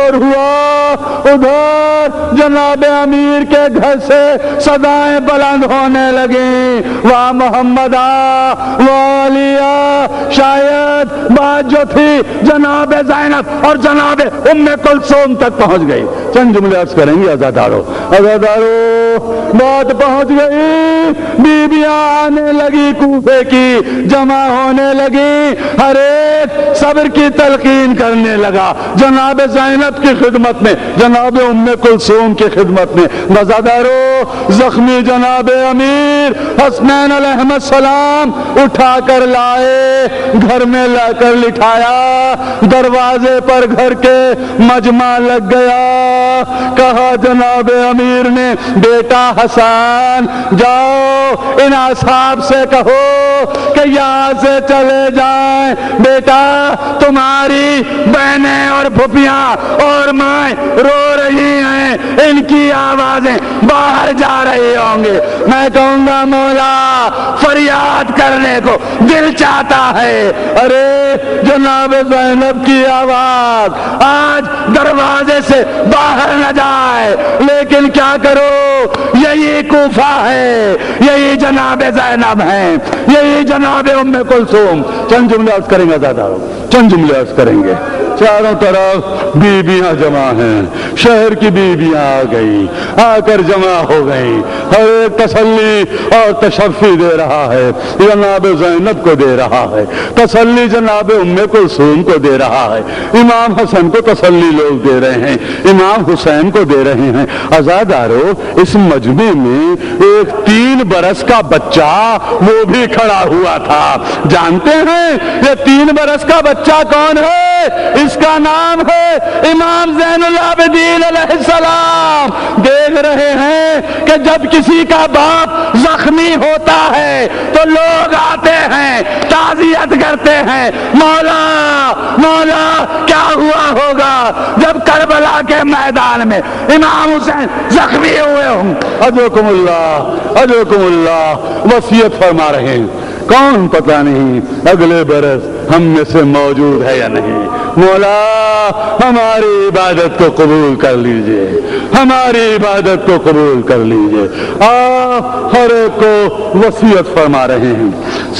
شور ہوا، ادھر جناب امیر کے گھر سے صدائیں بلند ہونے لگیں، واہ محمد والیہ۔ شاید بات جو تھی جناب زینب اور جناب ام کلثوم تک پہنچ گئی۔ چند جملے عرض کریں گے عزادارو، بات پہنچ گئی، بیویاں آنے لگی، کوفے کی جمع ہونے لگی، ہر ایک صبر کی تلقین کرنے لگا جناب زینب کی خدمت میں، جناب ام کلثوم کی خدمت میں۔ وزادارو زخمی جناب امیر حسنین علیہ السلام اٹھا کر لائے، گھر میں لا کر لٹھایا، دروازے پر گھر کے مجمع لگ گیا۔ کہا جناب امیر نے، بیٹا حسن جاؤ ان اصحاب سے کہو کہ یہاں سے چلے جائیں، بیٹا تمہاری بہنیں اور پھوپھیاں اور مائیں رو رہی ہیں، ان کی آوازیں باہر جا رہی ہوں گے۔ میں کہوں گا مولا فریاد کرنے کو دل چاہتا ہے، ارے جناب زینب کی آواز آج دروازے سے باہر نہ جائے، لیکن کیا کرو، یہی کوفہ ہے، یہی جناب زینب ہیں، یہی جناب ام کلثوم۔ چند جملے عرض کریں گے عزادارو، چند جملے عرض کریں گے۔ چاروں طرف بیویاں جمع ہیں، شہر کی بیویاں آ گئی، آ کر جمع ہو گئی، ہر ایک تسلی اور تشفی دے رہا ہے، جناب زینب کو دے رہا ہے، تسلی جناب ام کلثوم کو دے رہا ہے، امام حسن کو تسلی لوگ دے رہے ہیں، امام حسین کو دے رہے ہیں۔ عزادارو اس مجمع میں ایک 3 برس کا بچہ وہ بھی کھڑا ہوا تھا۔ جانتے ہیں یہ 3 برس کا بچہ کون ہے؟ اس کا نام ہے امام زین العابدین علیہ السلام۔ دیکھ رہے ہیں کہ جب کسی کا باپ زخمی ہوتا ہے تو لوگ آتے ہیں، تعزیت کرتے ہیں، مولا مولا کیا ہوا ہوگا جب کربلا کے میدان میں امام حسین زخمی ہوئے ہوں۔ اجرکم اللہ وصیت فرما رہے ہیں، کون پتہ نہیں اگلے برس ہم میں سے موجود ہے یا نہیں، مولا ہماری عبادت کو قبول کر لیجئے، ہماری عبادت کو قبول کر لیجئے۔ آپ ہر ایک کو وصیت فرما رہے ہیں،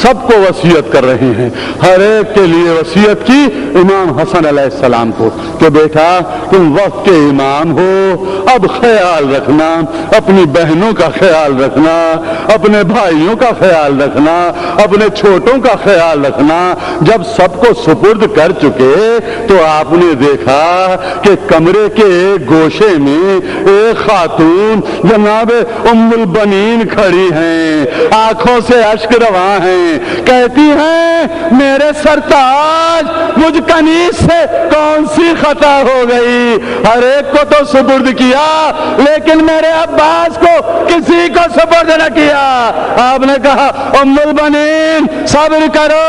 سب کو وصیت کر رہے ہیں، ہر ایک کے لیے وصیت کی امام حسن علیہ السلام کو کہ بیٹا تم وقت کے امام ہو، اب خیال رکھنا، اپنی بہنوں کا خیال رکھنا، اپنے بھائیوں کا خیال رکھنا، اپنے چھوٹوں کا خیال رکھنا۔ جب سب کو سپرد کر چکے تو آپ نے دیکھا کہ کمرے کے ایک گوشے میں ایک خاتون جناب ام البنین کھڑی ہیں، آنکھوں سے اشک رواں ہیں، کہتی ہیں میرے سرتاج مجھ کنیز سے کون سی خطا ہو گئی، ہر ایک کو تو سپرد کیا لیکن میرے عباس کو کسی کو سپرد نہ کیا۔ آپ نے کہا ام البنین صبر کرو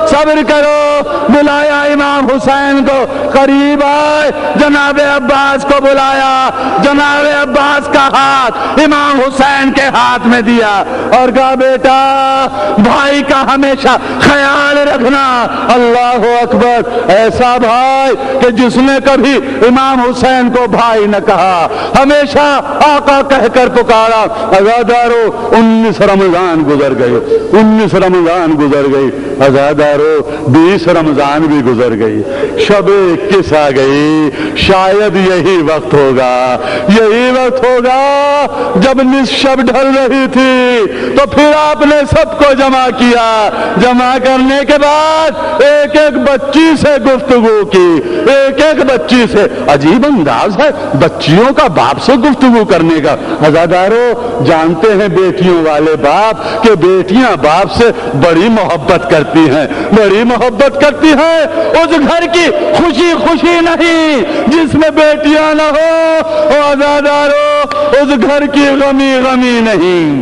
صبر کرو، بلایا امام حسین کو، قریب آئے، جناب عباس کو بلایا، جناب عباس کا ہاتھ امام حسین کے ہاتھ میں دیا اور کہا بیٹا بھائی کا ہمیشہ خیال رکھنا۔ اللہ اکبر، ایسا بھائی کہ جس نے کبھی امام حسین کو بھائی نہ کہا، ہمیشہ آقا کہہ کر پکارا۔ عزادارو 19 رمضان گزر گئی، 19 رمضان گزر گئی، عزادارو 20 رمضان بھی گزر گئی، شب 21 آ گئی، شاید یہی وقت ہوگا، یہی وقت ہوگا جب نصف شب ڈھل رہی تھی تو پھر آپ نے سب کو جمع کیا، جمع کرنے کے بعد ایک ایک بچی سے گفتگو کی، ایک ایک بچی سے، عجیب انداز ہے بچیوں کا باپ سے گفتگو کرنے کا۔ عزادارو جانتے ہیں بیٹیوں والے باپ کہ بیٹیاں باپ سے بڑی محبت کرتی ہیں، بڑی محبت کرتی ہیں، اس گھر کی خوشی خوشی نہیں جس میں بیٹیاں نہ ہو، عزادارو اس گھر کی غمی غمی نہیں۔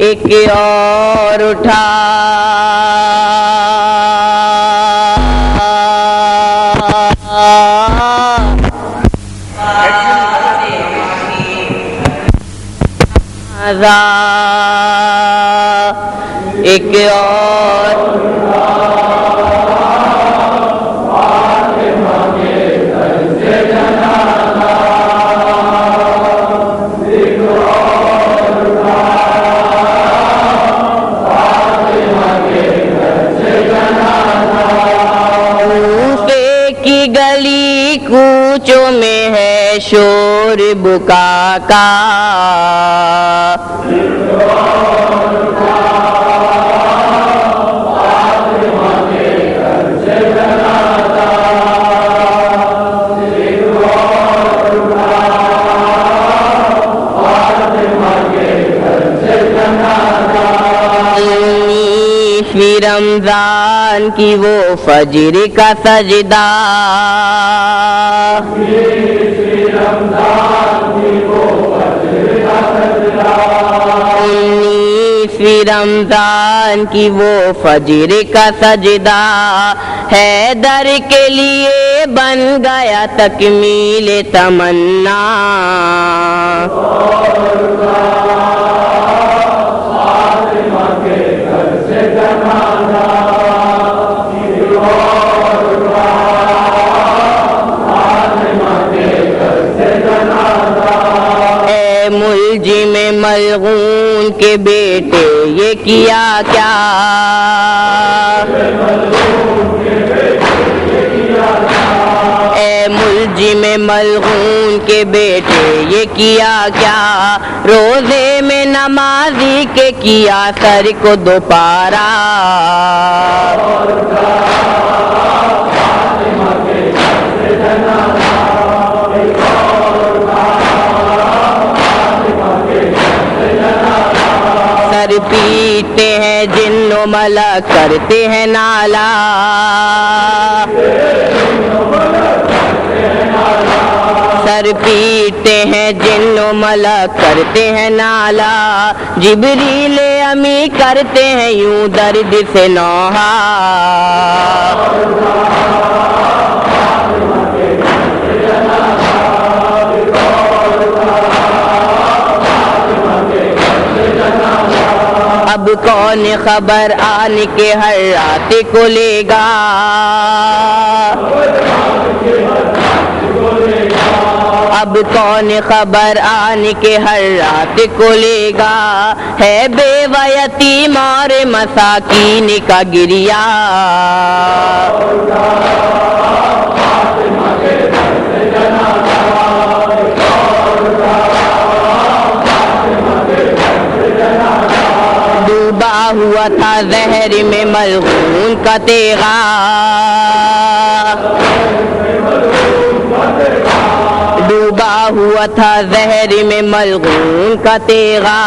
ایک اور اٹھا ایک اور کی گلی کوچوں میں ہے شور بکا کا رمضان کی وہ فجر کا سجدہ انیسویں رمضان کی وہ فجر کا سجدہ حیدر کے لیے بن گیا تکمیل تمنا اے ملزم ملعون کے بیٹے یہ کیا کیا اے ملزم ملعون کے بیٹے یہ کیا کیا روزے میں نمازی کے کیا سر کو دوپارا سر پیٹتے ہیں جن و ملک کرتے ہیں نالا سر پیٹتے ہیں جن و ملک کرتے ہیں نالا جبریل امی کرتے ہیں یوں درد سے نوحہ اب کون خبر آن کے ہر رات کو لے گا اب کون خبر آن کے ہر رات کو لے گا ہے بے و یتیم اور مساکین کا گریا ڈوبا ہوا تھا زہر میں ملعون کا تیغا ڈوبا ہوا تھا زہر میں ملعون کا تیغا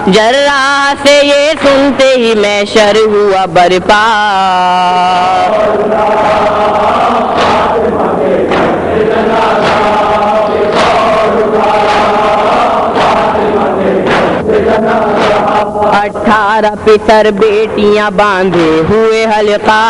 جراح سے یہ سنتے ہی محشر ہوا برپا اٹھارہ پسر بیٹیاں باندھے ہوئے حلقہ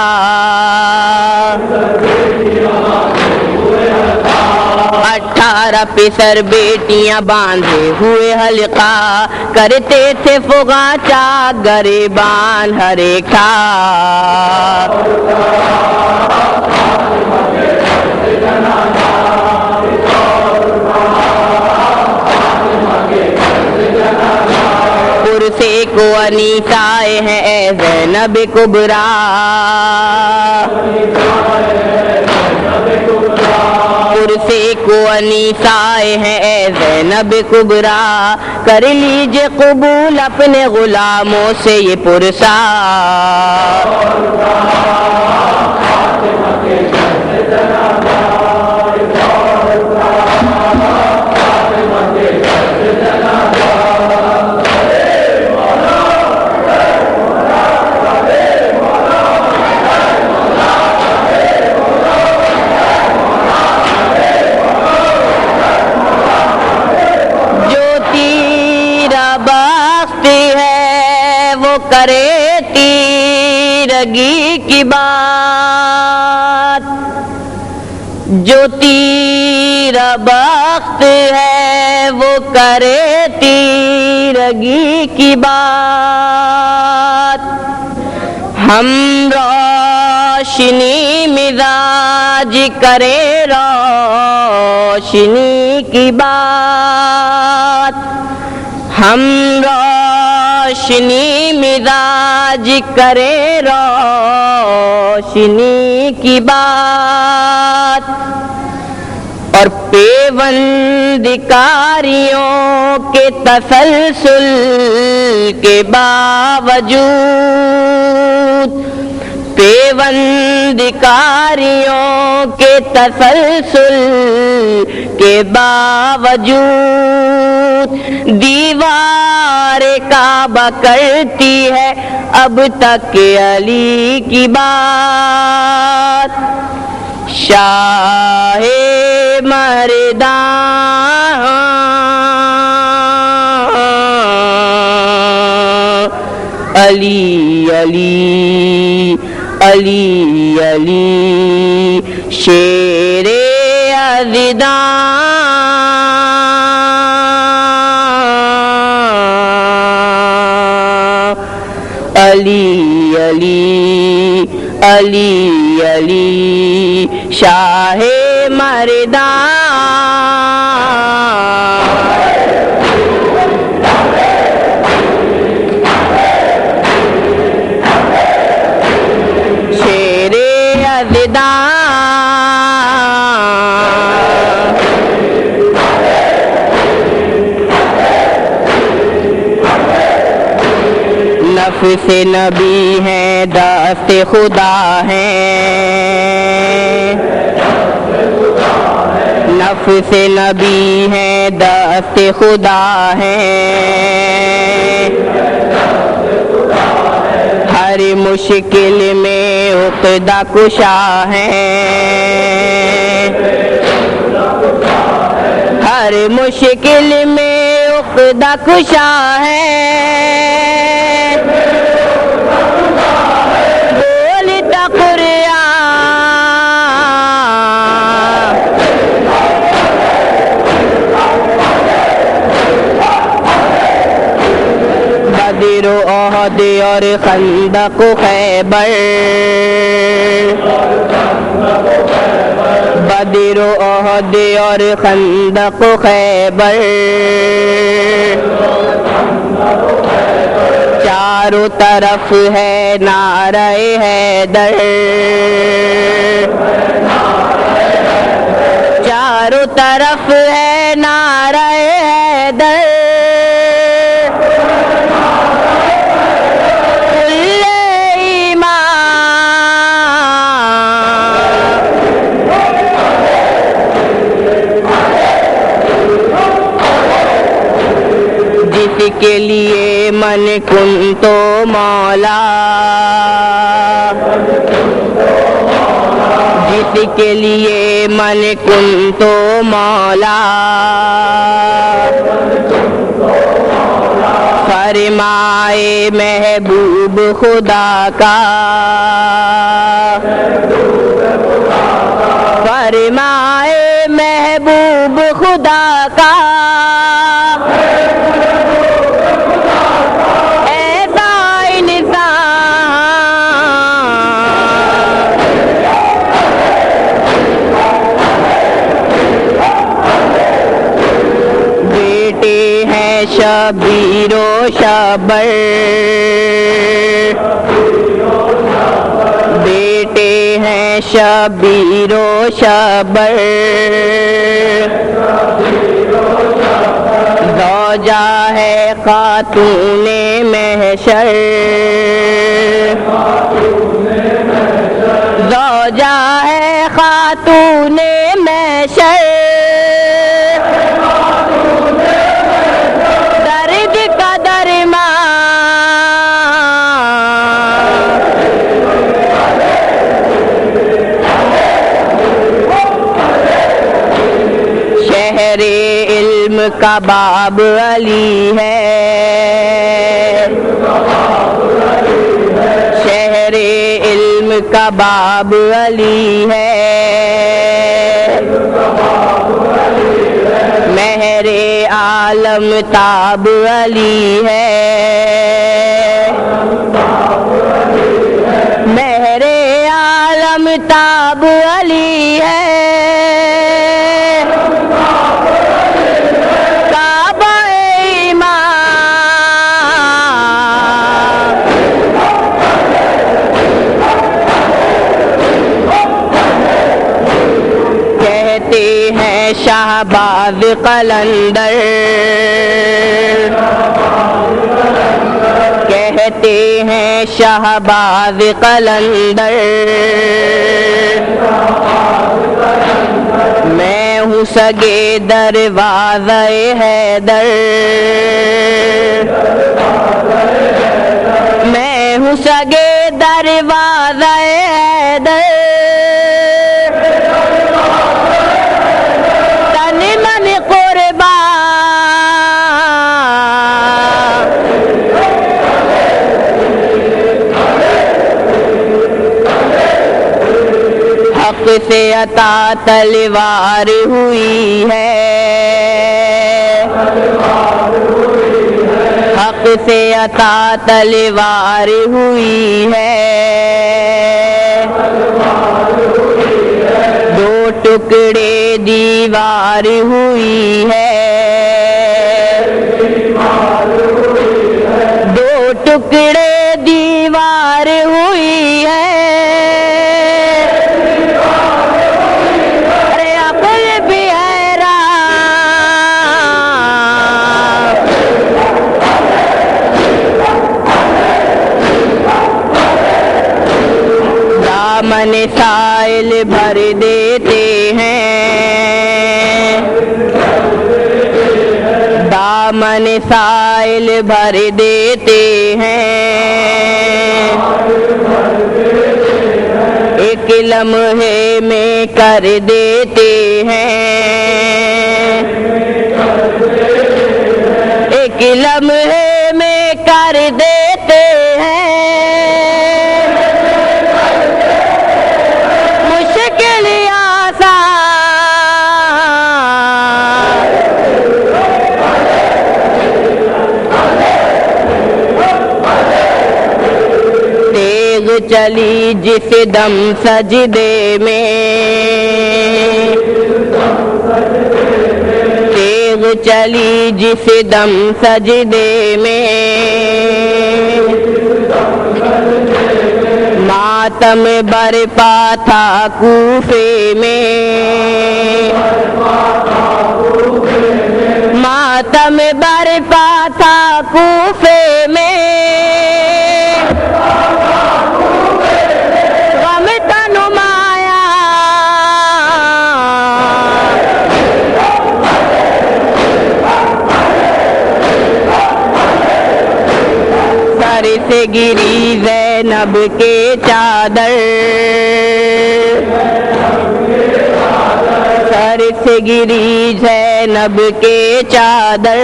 اٹھارہ پسر بیٹیاں باندھے ہوئے حلقہ کرتے تھے فغاں چاک گریبان ہر ایک پرسے کو انیسائے ہیں اے زینب کبریٰ پرسے کو انیسائے ہیں اے زینب کبریٰ کر لیجئے قبول اپنے غلاموں سے یہ پرسا وہ کرے تیرگی کی بات، جو تیرا بخت ہے وہ کرے تیرگی کی بات، ہم روشنی مزاج کرے روشنی کی بات، ہم روشنی مزاج کرے روشنی کی بات، اور پیوند کاریوں کے تسلسل کے باوجود، پیوند کاریوں کے تسلسل کے باوجود، دیوار کعبہ کرتی ہے اب تک علی کی بات، شاہ مردان علی علی علی علی شیر یزدان، علی علی علی علی شاہ مردان، شیر یزدان، نفس نبی ہے دست خدا ہے، نفس نبی ہے دست خدا ہے، ہر مشکل میں عقدہ کشا ہے، ہر مشکل میں عقدہ کشا ہے، بولتا قرآن، بدر و احد اور خندق و خیبر، بدر و احد اور خندق و خیبر، چاروں طرف ہے نعرہ حیدر، چاروں طرف ہے نعرہ حیدر، کل ایمان، جس کے لیے من کن تو مولا، جس کے لیے من کن تو مولا، فرمائے محبوب خدا کا، فرمائے محبوب خدا کا، ایسا انسان بیٹے ہیں شبیر و شبر، بیٹے ہیں شبیر و شبر، زوجہ ہے خاتون محشر، زوجہ ہے خاتون محشر، درد کا درمان، شہر علم کا باب علی ہے، کا باب علی ہے، مہر عالم تاب علی ہے، مہر عالم تاب علی ہے، کعبہ ایمان کہتے ہیں شہباز قلندر، کہتے ہیں شہباز قلندر، میں ہوں سگے دروازہ حیدر، میں ہوں سگے دروازہ حیدر، تن من قربان حق سے عطا تلوار ہوئی ہے، حق سے عطا تلوار ہوئی ہے، دو ٹکڑے دیوار ہوئی ہے، دو ٹکڑے دیوار ہوئی ہے، ارے عقل بھی حیران دامن سائل بھر دیتے ہیں، دامن سائل بھر دیتے ہیں، ایک لمحے میں کر دیتے ہیں، ایک لمحے میں کر دیتے ہیں، مشکل آسان تیغ چلی جس دم سجدے میں، تیغ چلی جس دم سجدے میں، ماتم برپا تھا کوفے میں، ماتم برپا تھا کوفے میں، غم کا نمایاں سر سے گری زینب کے چادر، سر سے گری زینب کے چادر،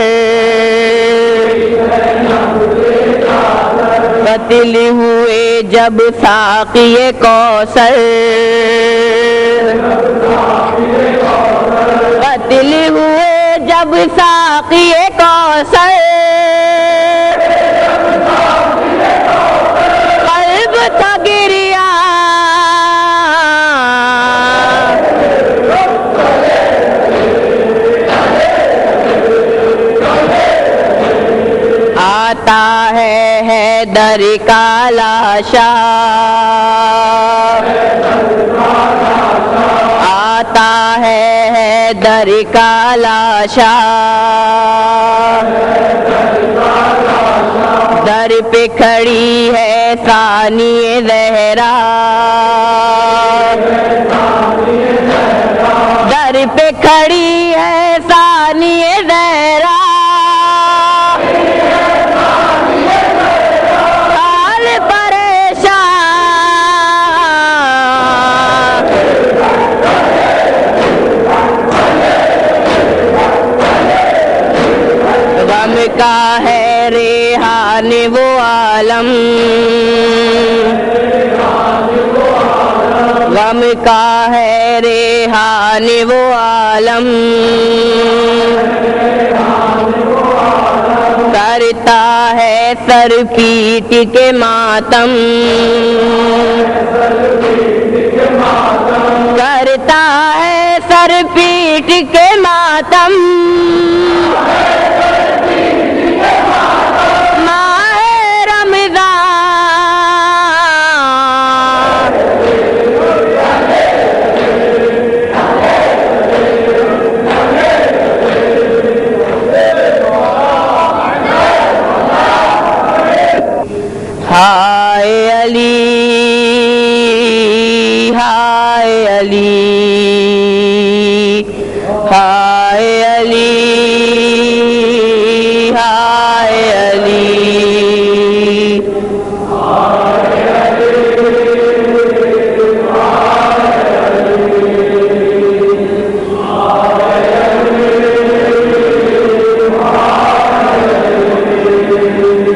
قتل ہوئے جب ساقی کوثر، قتل ہوئے جب ساقی کوثر، قلب تھا گریا آتا ہے حیدر کا لاشا، آتا ہے حیدر کا لاشا، در پہ کھڑی ہے ثانی زہرا، در پہ کھڑی ہے ثانی زہرا، حال پریشان غم کا ہے ریحان وہ عالم، غم کا ہے ریحان وہ عالم کرتا ہے سر پیٹ کے ماتم کرتا ہے سر پیٹ کے ماتم ماہ رمضان ہائے علی ہائے علی ہائے علی ہائے علی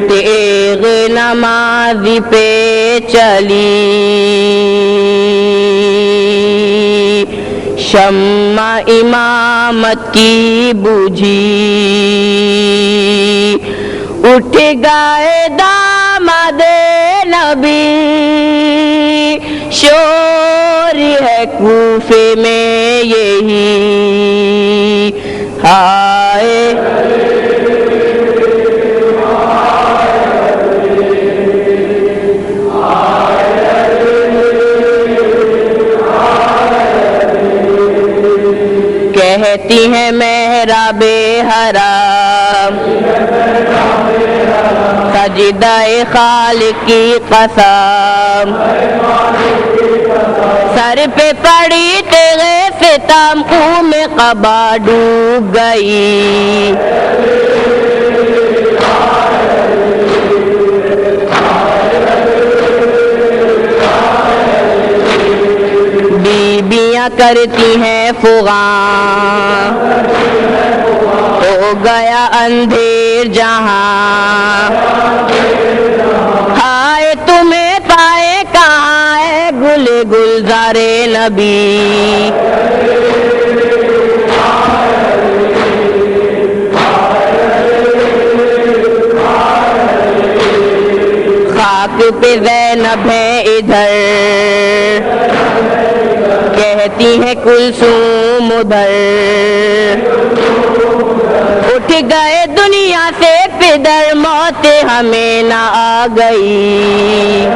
تیغ نمازی پہ چلی شمع امامت کی بجھی اٹھ گئے داماد نبی شور ہے کوفے میں یہی ہائے کہتی ہیں محراب حرام سجدہ خالق کی قسم سر پہ پڑی تیغ ستم خون میں قبا ڈوب گئی بیبیاں کرتی ہیں فغاں ہو گیا اندھیر جہاں ہائے تمہیں پائے کہاں ہے گل گلزار نبی خاک پہ زینب ہے ادھر کہتی ہے کلثوم ادھر اٹھ گئے دنیا سے پدر موت ہمیں نہ آ گئی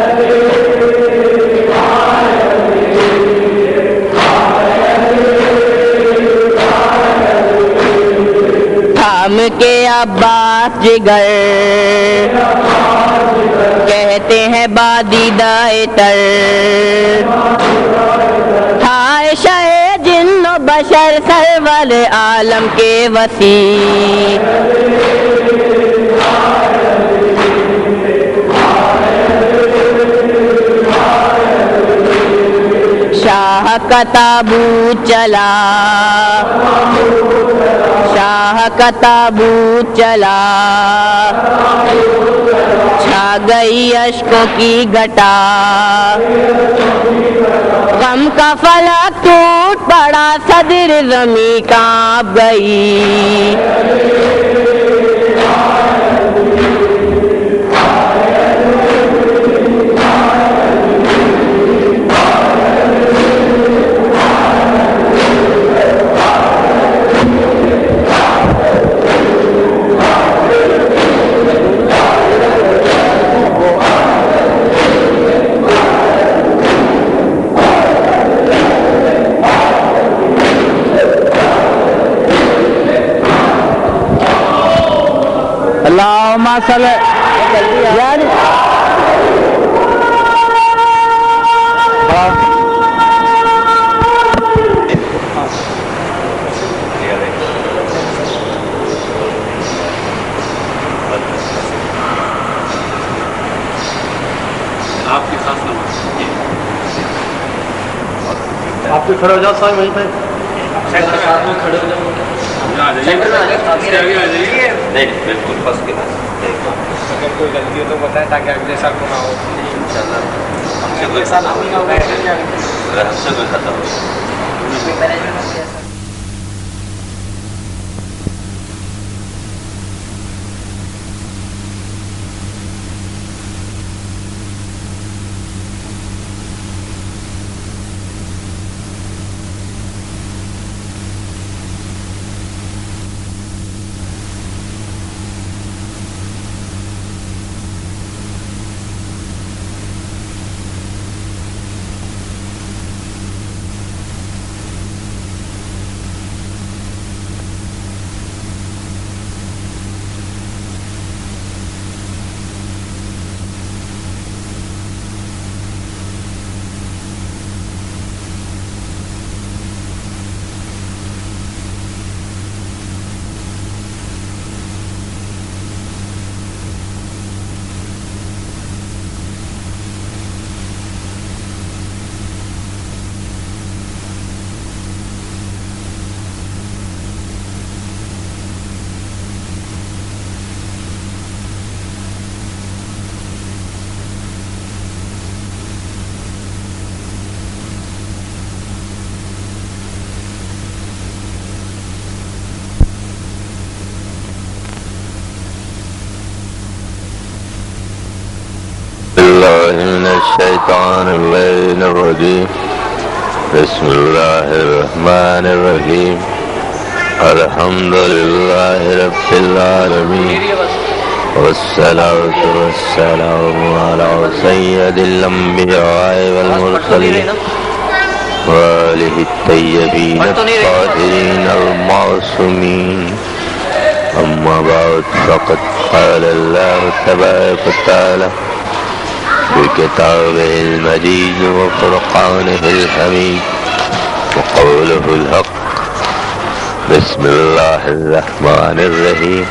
تھام کے عباس جگر کہتے ہیں بادیدہ تر ہائے شاہ جن و بشر سرور عالم کے وسیع شاہ کا تابوت چلا شاہ کا تابوت چلا چھا گئی اشکوں کی گھٹا غم کا فلک ٹوٹ پڑا صدر زمیں کانپ گئی اللہم صلی یعنی آپ کی خاص نماز آپ بھی کھڑے ہو جاؤ صاحب وہیں پہ ساتھ میں کھڑے ہو جاؤ نہیں بالکل بس کے اگر کوئی غلطی ہو تو بتائیں تاکہ اگلے سال کو نہ ہو انشاءاللہ ہم سے کوئی سال نہ ہو رہسیہ کوئی ختم ہو من الشيطان اللعين الرجيم بسم الله الرحمن الرحيم الحمد لله رب العالمين والصلاة والسلام على سيد الأنبياء والمرسلين وآله الطيبين الطاهرين المعصومين أما بعد فقد قال الله تبارك وتعالى في كتابه المجيد وفرقانه الحميد وقوله الحق بسم الله الرحمن الرحيم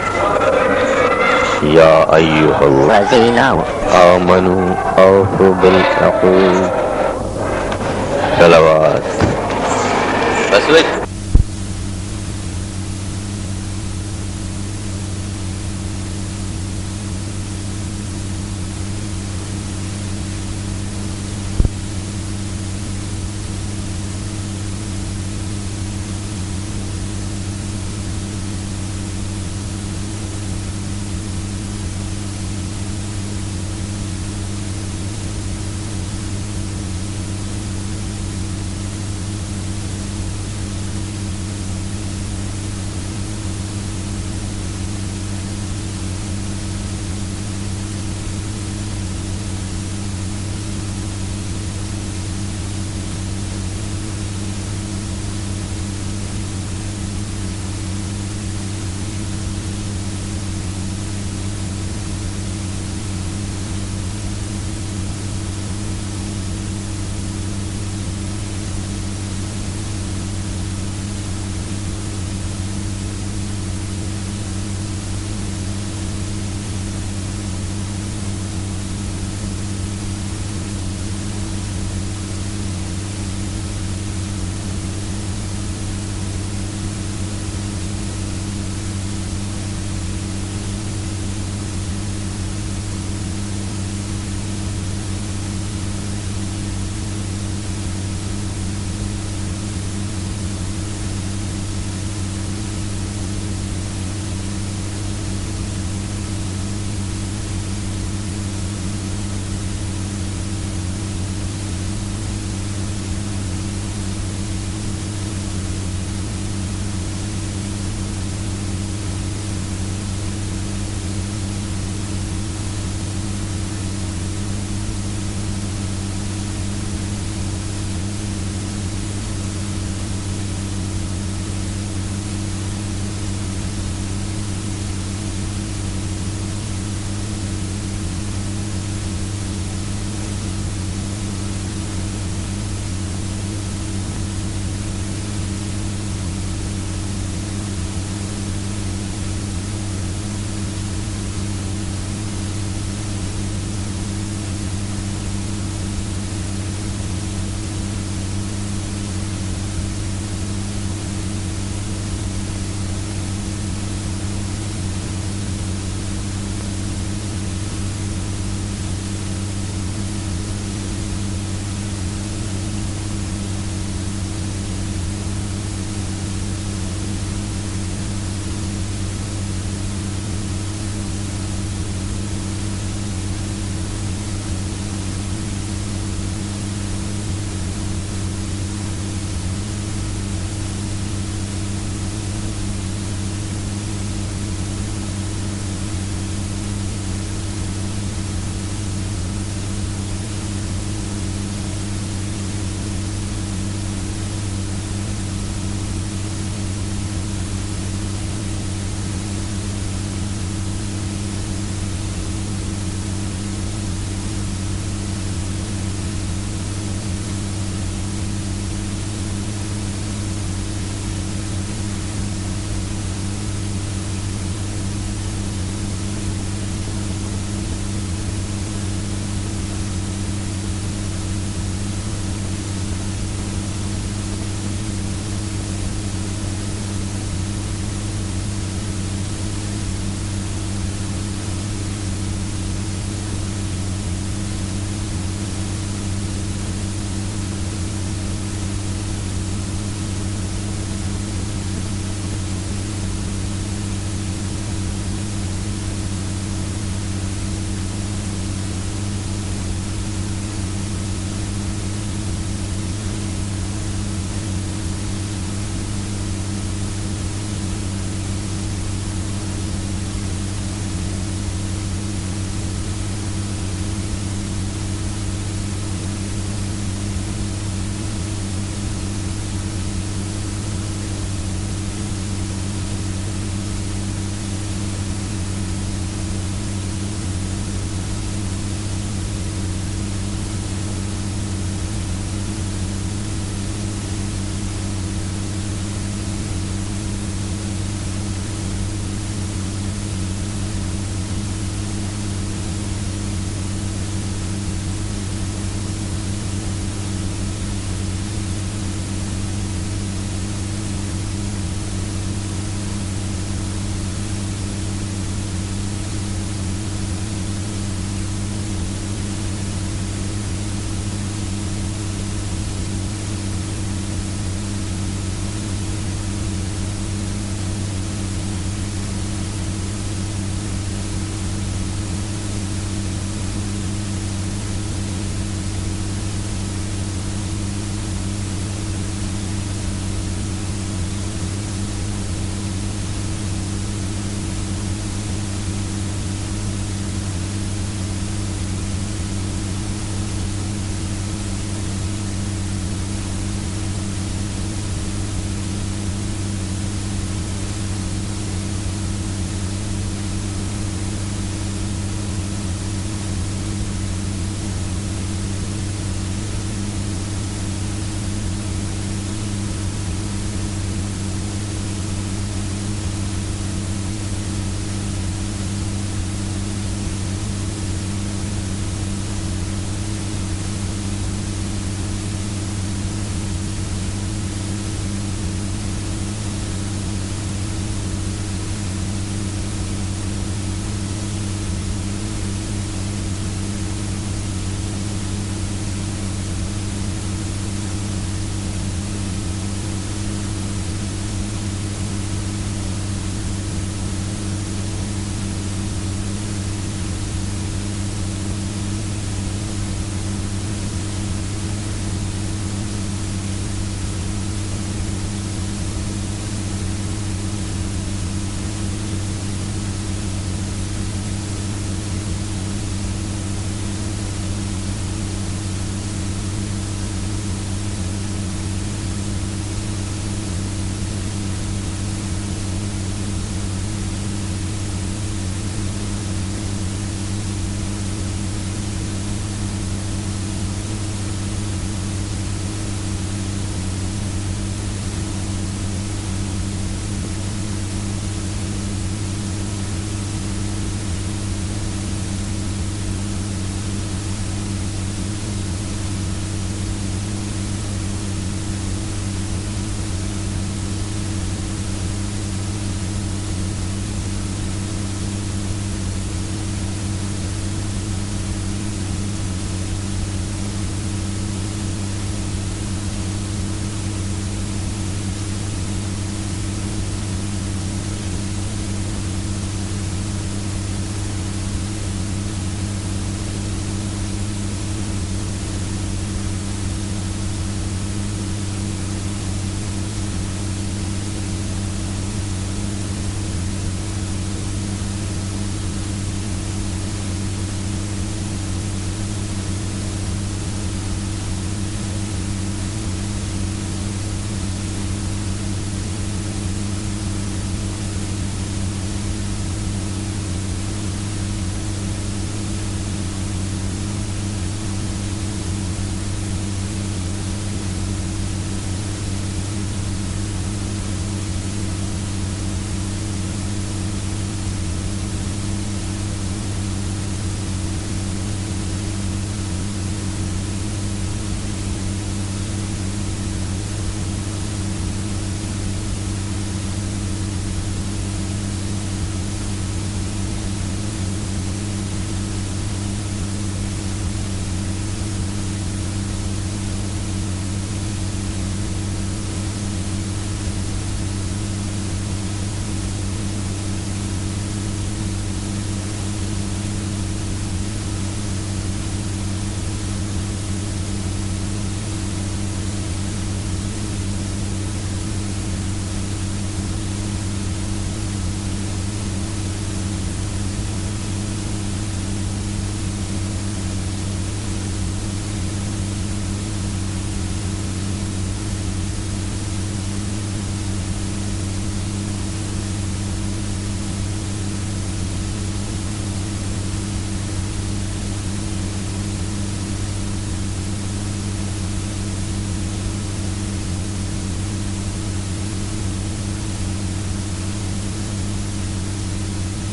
يا أيها الذين آمنوا أوفوا بالعقود صلوات بس